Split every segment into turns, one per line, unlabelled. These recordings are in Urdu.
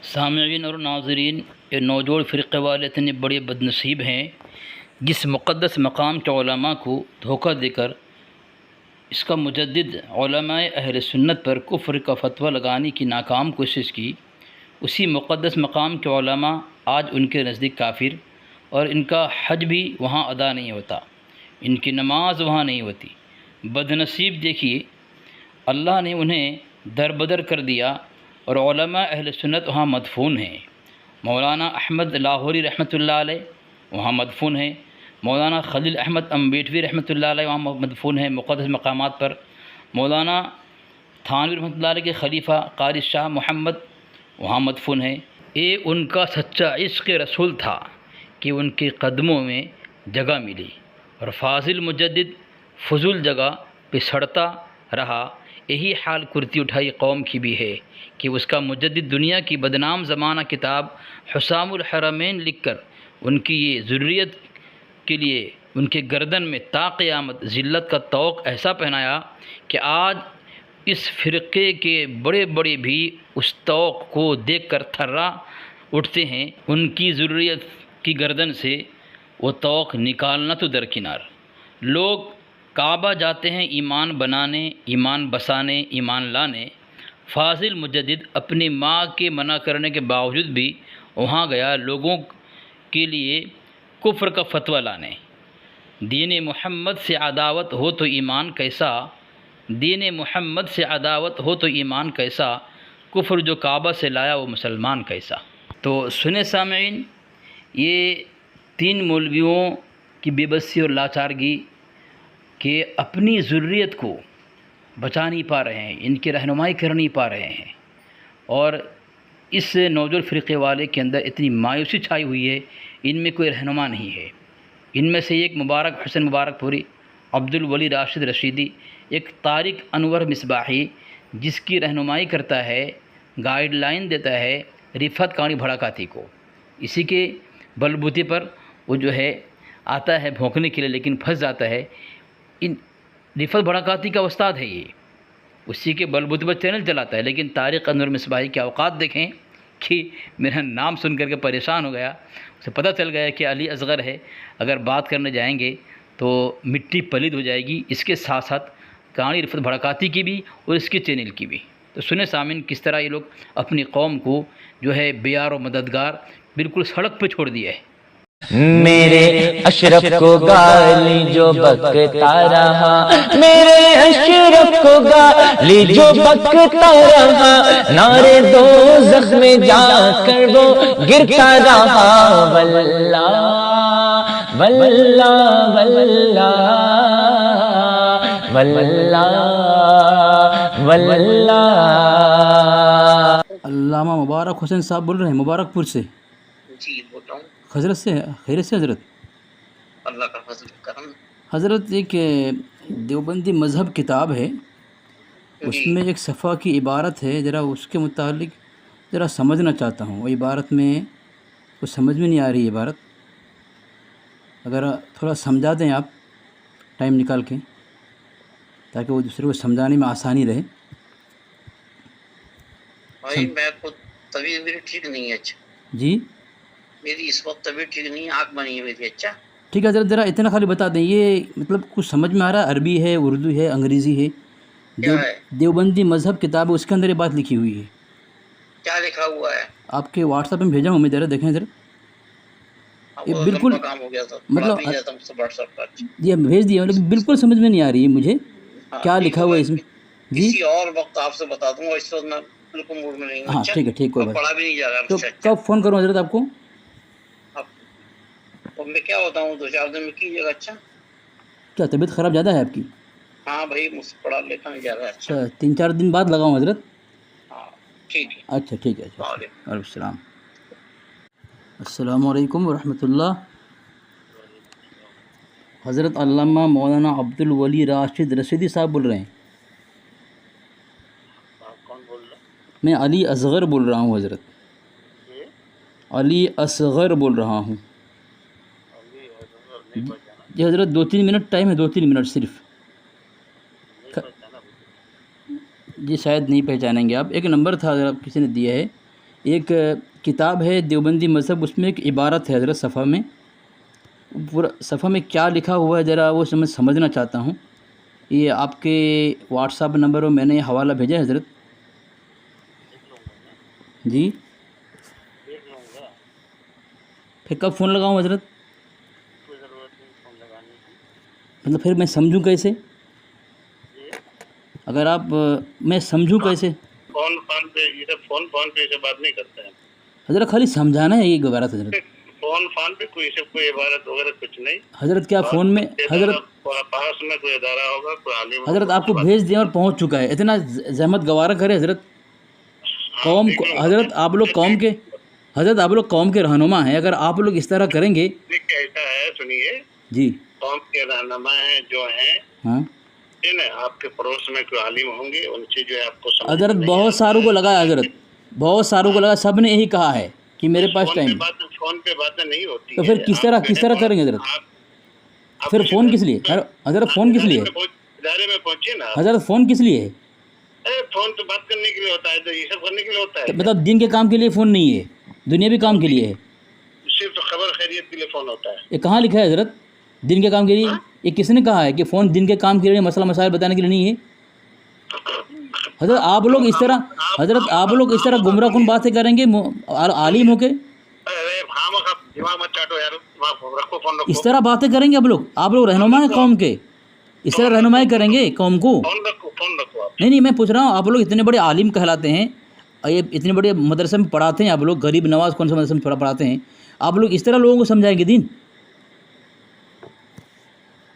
سامعین اور ناظرین، یہ نوجوڑ فرقے والے اتنے بڑے بدنصیب ہیں جس مقدس مقام کے علماء کو دھوکہ دے کر اس کا مجدد علماء اہل سنت پر کفر کا فتویٰ لگانے کی ناکام کوشش کی۔ اسی مقدس مقام کے علماء آج ان کے نزدیک کافر، اور ان کا حج بھی وہاں ادا نہیں ہوتا، ان کی نماز وہاں نہیں ہوتی۔ بدنصیب دیکھیے، اللہ نے انہیں دربدر کر دیا اور علماء اہل سنت وہاں مدفون ہیں۔ مولانا احمد لاہوری رحمۃ اللہ علیہ وہاں مدفون ہیں، مولانا خلیل احمد امبیٹوی رحمۃ اللہ علیہ وہاں مدفون ہیں مقدس مقامات پر، مولانا تھانوی رحمۃ اللہ علیہ کے خلیفہ قاری شاہ محمد وہاں مدفون ہیں۔ یہ ان کا سچا عشق رسول تھا کہ ان کے قدموں میں جگہ ملی، اور فاضل مجدد فضول جگہ پہ سڑتا رہا۔ یہی حال کرتی اٹھائی قوم کی بھی ہے کہ اس کا مجدد دنیا کی بدنام زمانہ کتاب حسام الحرمین لکھ کر ان کی یہ ذریت کے لیے ان کے گردن میں تا قیامت ذلت کا طوق ایسا پہنایا کہ آج اس فرقے کے بڑے بڑے بھی اس طوق کو دیکھ کر تھرا اٹھتے ہیں۔ ان کی ذریت کی گردن سے وہ طوق نکالنا تو درکنار۔ لوگ کعبہ جاتے ہیں ایمان بنانے، ایمان بسانے، ایمان لانے۔ فاضل مجدد اپنی ماں کے منع کرنے کے باوجود بھی وہاں گیا لوگوں کے لیے کفر کا فتویٰ لانے۔ دین محمد سے عداوت ہو تو ایمان کیسا، دین محمد سے عداوت ہو تو ایمان کیسا، کفر جو کعبہ سے لایا وہ مسلمان کیسا۔ تو سنے سامعین، یہ تین مولویوں کی بے بسی اور لاچارگی کہ اپنی ذریت کو بچا نہیں پا رہے ہیں، ان کی رہنمائی کر نہیں پا رہے ہیں، اور اس نوجوان فرقے والے کے اندر اتنی مایوسی چھائی ہوئی ہے، ان میں کوئی رہنما نہیں ہے۔ ان میں سے ایک مبارک حسن مبارک پوری، عبد الولی راشد رشیدی، ایک طارق انور مصباحی، جس کی رہنمائی کرتا ہے، گائیڈ لائن دیتا ہے رفعت قانی بھڑکاتی کو۔ اسی کے بلبوتے پر وہ جو ہے آتا ہے بھونکنے کے لیے، لیکن پھنس جاتا ہے۔ ان رفعت بھڑکاتی کا استاد ہے یہ، اسی کے بلبوتے پر چینل چلاتا ہے، لیکن طارق انور مصباحی کے اوقات دیکھیں کہ میرا نام سن کر کے پریشان ہو گیا۔ اسے پتہ چل گیا کہ علی اصغر ہے، اگر بات کرنے جائیں گے تو مٹی پلید ہو جائے گی، اس کے ساتھ ساتھ کہانی رفعت بھڑکاتی کی بھی اور اس کے چینل کی بھی۔ تو سنیں سامعین، کس طرح یہ لوگ اپنی قوم کو جو ہے بیار و مددگار بالکل سڑک پہ چھوڑ دیا ہے۔
میرے اشرف کو گالی جو بکتا رہا، میرے اشرف کو گالی جو بکتا رہا، نارے دوزخ میں جا کر وہ گرتا رہا۔ واللہ واللہ واللہ واللہ واللہ۔
علامہ مبارک حسین صاحب بول رہے ہیں مبارک پور سے؟
جی بول رہا ہوں۔
حضرت سے خیریت سے حضرت؟
اللہ کا فضل کرم۔
حضرت ایک دیوبندی مذہب کتاب ہے، اس میں ایک صفحہ کی عبارت ہے، ذرا اس کے متعلق ذرا سمجھنا چاہتا ہوں۔ وہ عبارت میں کچھ سمجھ میں نہیں آ رہی عبارت، اگر تھوڑا سمجھا دیں آپ ٹائم نکال کے، تاکہ وہ دوسرے کو سمجھانے میں آسانی رہے۔
بھائی میں خود طبیعت میری ٹھیک نہیں ہے۔ اچھا
جی
میری اس وقت طبیعت ٹھیک نہیں ہے، آنکھ بنی ہے میری۔ اچھا
ٹھیک ہے حضرت، ذرا اتنا خالی بتا دیں، یہ مطلب کچھ سمجھ میں آ رہا ہے؟ عربی ہے، اردو ہے، انگریزی ہے؟
کیا ہے؟
دیوبندی مذہب کتاب ہے، اس کے اندر یہ بات لکھی ہوئی ہے۔
کیا لکھا ہوا ہے؟
آپ کے واٹس ایپ میں بھیجا ہوں میں، ذرا دیکھیں ذرا۔ یہ
وہ
بالکل
لمبا کام ہو گیا تھا،
مطلب
نہیں جاتا مجھ سے واٹس ایپ پر۔
یہ بھیج دیا، لیکن بالکل سمجھ میں نہیں آ رہی ہے مجھے کیا
ٹھیک
لکھا ہوا ہے اس میں۔ جی
کسی اور وقت آپ سے بتا دوں گا، اس وقت میں بالکل موڈ میں نہیں ہوں۔
ہاں
اچھا
ٹھیک ہے، ٹھیک، کوئی بات
پڑھا بھی نہیں جا رہا
تو
مجھ سے۔ اچھا
کب فون کروں حضرت آپ کو؟
اب میں کیا بتاؤں، 2-4 دن میں کیجیے گا۔ اچھا
کیا طبیعت خراب زیادہ ہے آپ کی؟
ہاں بھائی، مجھ سے پڑھا لکھا نہیں جا رہا ہے۔ اچھا
3-4 دن بعد لگاؤں حضرت؟
ہاں ٹھیک ہے۔
اچھا ٹھیک ہے، اچھا،
وعلیکم
وعلیکم السلام۔ السلام علیکم ورحمۃ اللہ۔ حضرت علامہ مولانا عبد الولی راشد رشیدی صاحب بول رہے ہیں؟
کون بول رہا ہے؟
میں علی اصغر بول رہا ہوں حضرت، علی اصغر بول رہا ہوں جی حضرت۔ 2-3 منٹ ٹائم ہے، 2-3 منٹ صرف۔ جی شاید نہیں پہچانیں گے آپ، ایک نمبر تھا اگر آپ کسی نے دیا ہے ایک کتاب ہے دیوبندی مذہب، اس میں ایک عبارت ہے حضرت صفحہ میں، پورا صفحہ میں کیا لکھا ہوا ہے ذرا وہ میں سمجھنا چاہتا ہوں. یہ آپ کے واٹس ایپ نمبر میں نے یہ حوالہ بھیجا ہے حضرت. جی پھر کب فون لگاؤں حضرت؟ مطلب پھر میں سمجھوں کیسے؟ اگر آپ میں سمجھوں کیسے؟
فون پہ یہ سب فون پہ سے بات نہیں کرتے ہیں
حضرت، خالی سمجھانا ہے یہ عبارت حضرت.
فون پہ کوئی سب کوئی عبارت وغیرہ کچھ نہیں
حضرت کیا فون میں حضرت
پاس میں کوئی ادارہ ہوگا، کوئی عالم
حضرت آپ کو بھیج دیا اور پہنچ چکا ہے، اتنا زحمت گوارہ کرے حضرت. قوم کو حضرت آپ لوگ قوم کے رہنما ہیں، اگر آپ لوگ اس طرح کریں گے.
ایسا ہے سنیے
جی
قوم کے رہنما ہیں جو ہیں
ہاں
آپ کے پڑوس میں کوئی عالم ہوں گے، ان سے جو ہے آپ کو
حضرت بہت ساروں کو لگا ہے حضرت، بہت ساروں کو لگا، سب نے یہی کہا ہے کہ میرے پاس ٹائم ہے.
فون پہ باتیں نہیں ہوتی.
تو پھر کس طرح کریں گے حضرت؟ پھر فون کس لیے حضرت؟ فون کس لیے
ادارے میں پہنچیے نا
حضرت؟ فون کس لیے ہے؟
فون تو بات کرنے کے لیے ہوتا ہے، تو یہ سب کرنے کے لیے ہوتا ہے.
مطلب دین کے کام کے لیے فون نہیں ہے، دنیاوی کام کے لیے ہے؟
صرف خبر خیریت کے لیے فون ہوتا ہے.
یہ کہاں لکھا ہے حضرت دین کے کام کے لیے؟ یہ کس نے کہا ہے کہ فون دین کے کام کے لیے، مسئلہ مسائل بتانے کے لیے نہیں ہے؟ حضرت آپ لوگ اس طرح گمراہ کن باتیں کریں گے عالم ہو کے؟
دماغ مت چاٹو یار، رکھو فون رکھو.
اس طرح باتیں کریں گے آپ لوگ رہنما ہیں قوم کے، اس طرح رہنمائی کریں گے قوم کو؟
فون رکھو آپ.
نہیں میں پوچھ رہا ہوں، آپ لوگ اتنے بڑے عالم کہلاتے ہیں، یہ اتنے بڑے مدرسے میں پڑھاتے ہیں آپ لوگ، غریب نواز کون سے مدرسے میں پڑھاتے ہیں آپ لوگ، اس طرح لوگوں کو سمجھائیں گے دین؟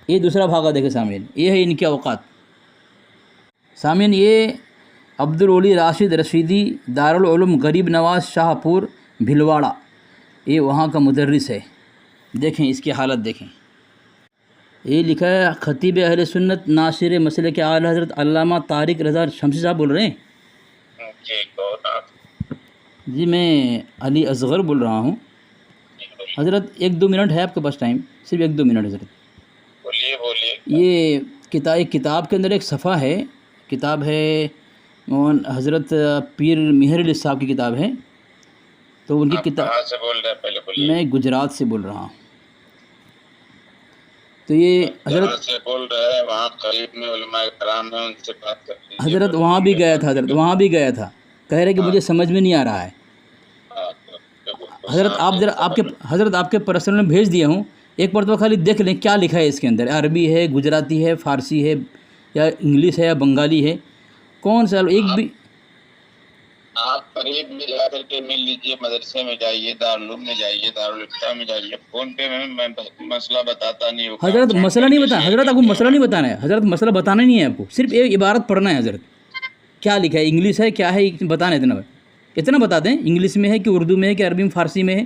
یہ دوسرا بھاگا دیکھیں سامعین، یہ ہے ان کے اوقات. سامعین یہ عبدالولی راشد رشیدی دارالعلوم غریب نواز شاہ پور بھلواڑہ، یہ وہاں کا مدرس ہے. دیکھیں اس کی حالت دیکھیں. یہ لکھا ہے خطیب اہل سنت ناصر مسئلے کے اعلیٰ حضرت علامہ طارق رضا شمسی صاحب بول رہے ہیں. جی میں علی اصغر بول رہا ہوں حضرت. 1-2 منٹ ہے آپ کے پاس ٹائم؟ صرف 1-2 منٹ حضرت.
بولیے.
یہ کتاب کے اندر ایک صفحہ ہے، کتاب ہے حضرت پیر مہر علی صاحب کی کتاب ہے. تو ان کی کتاب
کہاں سے بول رہے ہیں پہلے بولیے.
میں گجرات سے بول رہا ہوں. تو یہ حضرت
سے بول رہے ہیں، وہاں قریب میں علماء کرام ہیں، ان سے بات کرتے ہیں.
حضرت وہاں بھی گیا تھا حضرت، وہاں بھی گیا تھا، کہہ رہے کہ مجھے سمجھ میں نہیں آ رہا ہے. حضرت آپ کے پرسنل میں بھیج دیا ہوں، ایک مرتبہ خالی دیکھ لیں کیا لکھا ہے اس کے اندر. عربی ہے، گجراتی ہے، فارسی ہے، یا انگلش ہے، یا بنگالی ہے، کون سا ایک بھی.
آپ قریب میں جا کر کے مل لیجیے، مدرسے میں جائیے، دارالعلوم میں جائیے، دارالفتہ میں جائیے. فون پہ میں مسئلہ بتاتا نہیں ہوں.
حضرت مسئلہ نہیں بتانا حضرت، آپ کو مسئلہ نہیں بتانا ہے حضرت، مسئلہ بتانا نہیں ہے آپ کو، صرف ایک عبارت پڑھنا ہے حضرت. کیا لکھا ہے، انگلش ہے کیا ہے بتانا ہے، اتنا بتا دیں. انگلش میں ہے کہ اردو میں ہے کہ عربی میں فارسی میں ہے.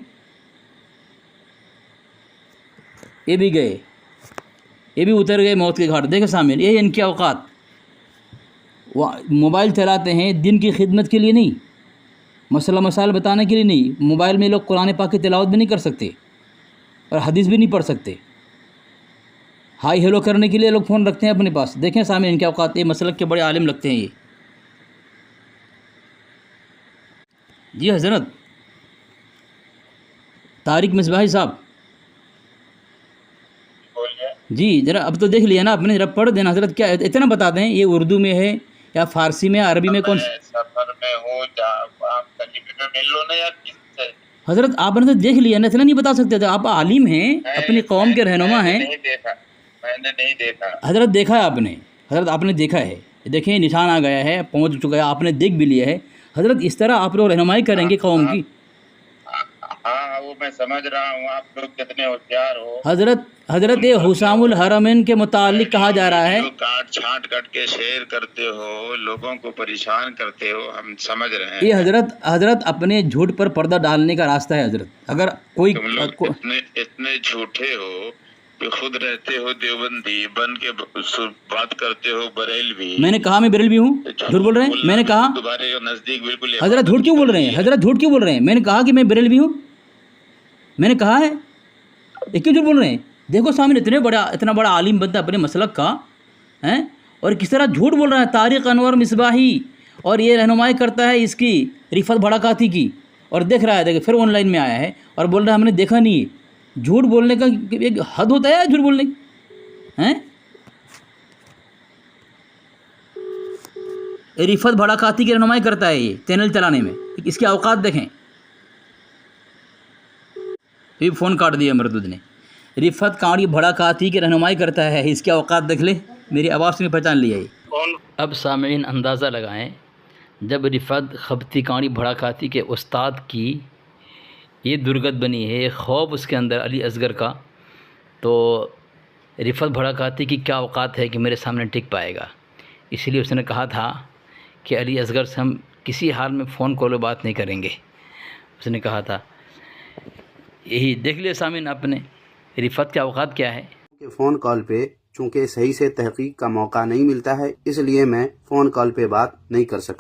یہ بھی گئے، یہ بھی اتر گئے موت کے گھاٹ. دیکھیں سامنے یہ ان کے اوقات، موبائل چلاتے ہیں دین کی خدمت کے لیے نہیں، مسئلہ مسائل بتانے کے لیے نہیں. موبائل میں لوگ قرآن پاک کی تلاوت بھی نہیں کر سکتے اور حدیث بھی نہیں پڑھ سکتے. ہائی ہیلو کرنے کے لیے لوگ فون رکھتے ہیں اپنے پاس. دیکھیں سامنے ان کے اوقات، یہ مسلک کے بڑے عالم لگتے ہیں یہ. جی حضرت طارق مصباحی صاحب، جی ذرا اب تو دیکھ لیا نا آپ نے، ذرا پڑھ دینا حضرت. کیا اتنا بتا دیں یہ اردو میں ہے یا فارسی میں، عربی میں، کون
سفر میں ہوں، آپ تجربے میں مل لو نا یار کس سے.
حضرت آپ نے تو دیکھ لیا نا، اتنا نہیں بتا سکتے تھے. آپ عالم ہیں، اپنی قوم کے رہنما ہیں.
میں نے نہیں دیکھا
حضرت دیکھا ہے آپ نے، حضرت آپ نے دیکھا ہے. دیکھیں نشان آ گیا ہے، پہنچ چکا ہے، آپ نے دیکھ بھی لیا ہے. حضرت اس طرح آپ لوگ رہنمائی کریں گے قوم کی؟
ہاں وہ میں سمجھ رہا ہوں آپ لوگ کتنے ہوشیار ہو.
حضرت یہ حسام الحرمین کے متعلق کہا جا رہا ہے.
کاٹ چھانٹ کٹ کے شیئر کرتے ہو، لوگوں کو پریشان کرتے ہو، ہم سمجھ رہے ہیں.
یہ حضرت اپنے جھوٹ پر پردہ ڈالنے کا راستہ ہے حضرت. اگر کوئی
تم لوگ اتنے جھوٹے ہو کہ خود رہتے ہو دیوبندی بن کے بات کرتے ہو بریلوی.
میں نے کہا میں بریلوی ہوں؟ جھوٹ بول رہے ہیں. میں نے کہا
تمہارے نزدیک بالکل.
حضرت جھوٹ کیوں بول رہے ہیں حضرت؟ جھوٹ کیوں بول رہے ہیں؟ میں نے کہا کہ میں بریلوی ہوں، میں نے کہا ہے. یہ کیوں جھوٹ بول رہے ہیں؟ دیکھو سامنے اتنا بڑا عالم بنتا ہے اپنے مسلک کا ہیں، اور کس طرح جھوٹ بول رہا ہے. طارق انور مصباحی، اور یہ رہنمائی کرتا ہے اس کی رفعت بھڑکاتی کی. اور دیکھ رہا ہے، دیکھیں پھر آن لائن میں آیا ہے اور بول رہا ہے ہم نے دیکھا نہیں ہے۔ جھوٹ بولنے کا ایک حد ہوتا ہے جھوٹ بولنے کی، ہیں؟ رفعت بھڑکاتی کی رہنمائی کرتا ہے یہ چینل چلانے میں، اس کی اوقات دیکھیں۔ یہ فون کاٹ دیا مردود نے۔ رفعت کاڑی بھڑکاتی کی رہنمائی کرتا ہے، اس کی اوقات دیکھ لیں، میری آواز سے پہچان لیا یہ۔
اب سامعین اندازہ لگائیں، جب رفعت خبتی کاڑی بھڑکاتی کے استاد کی یہ درگت بنی ہے، خوف اس کے اندر علی اصغر کا، تو رفعت بھڑکاتی کی کیا اوقات ہے کہ میرے سامنے ٹک پائے گا۔ اس لیے اس نے کہا تھا کہ علی اصغر سے ہم کسی حال میں فون کال بات نہیں کریں گے، اس نے کہا تھا۔ یہی دیکھ لیا سامعین آپ نے رفعت کے اوقات کیا ہے۔
کہ فون کال پہ چونکہ صحیح سے تحقیق کا موقع نہیں ملتا ہے، اس لیے میں فون کال پہ بات نہیں کر سکتا۔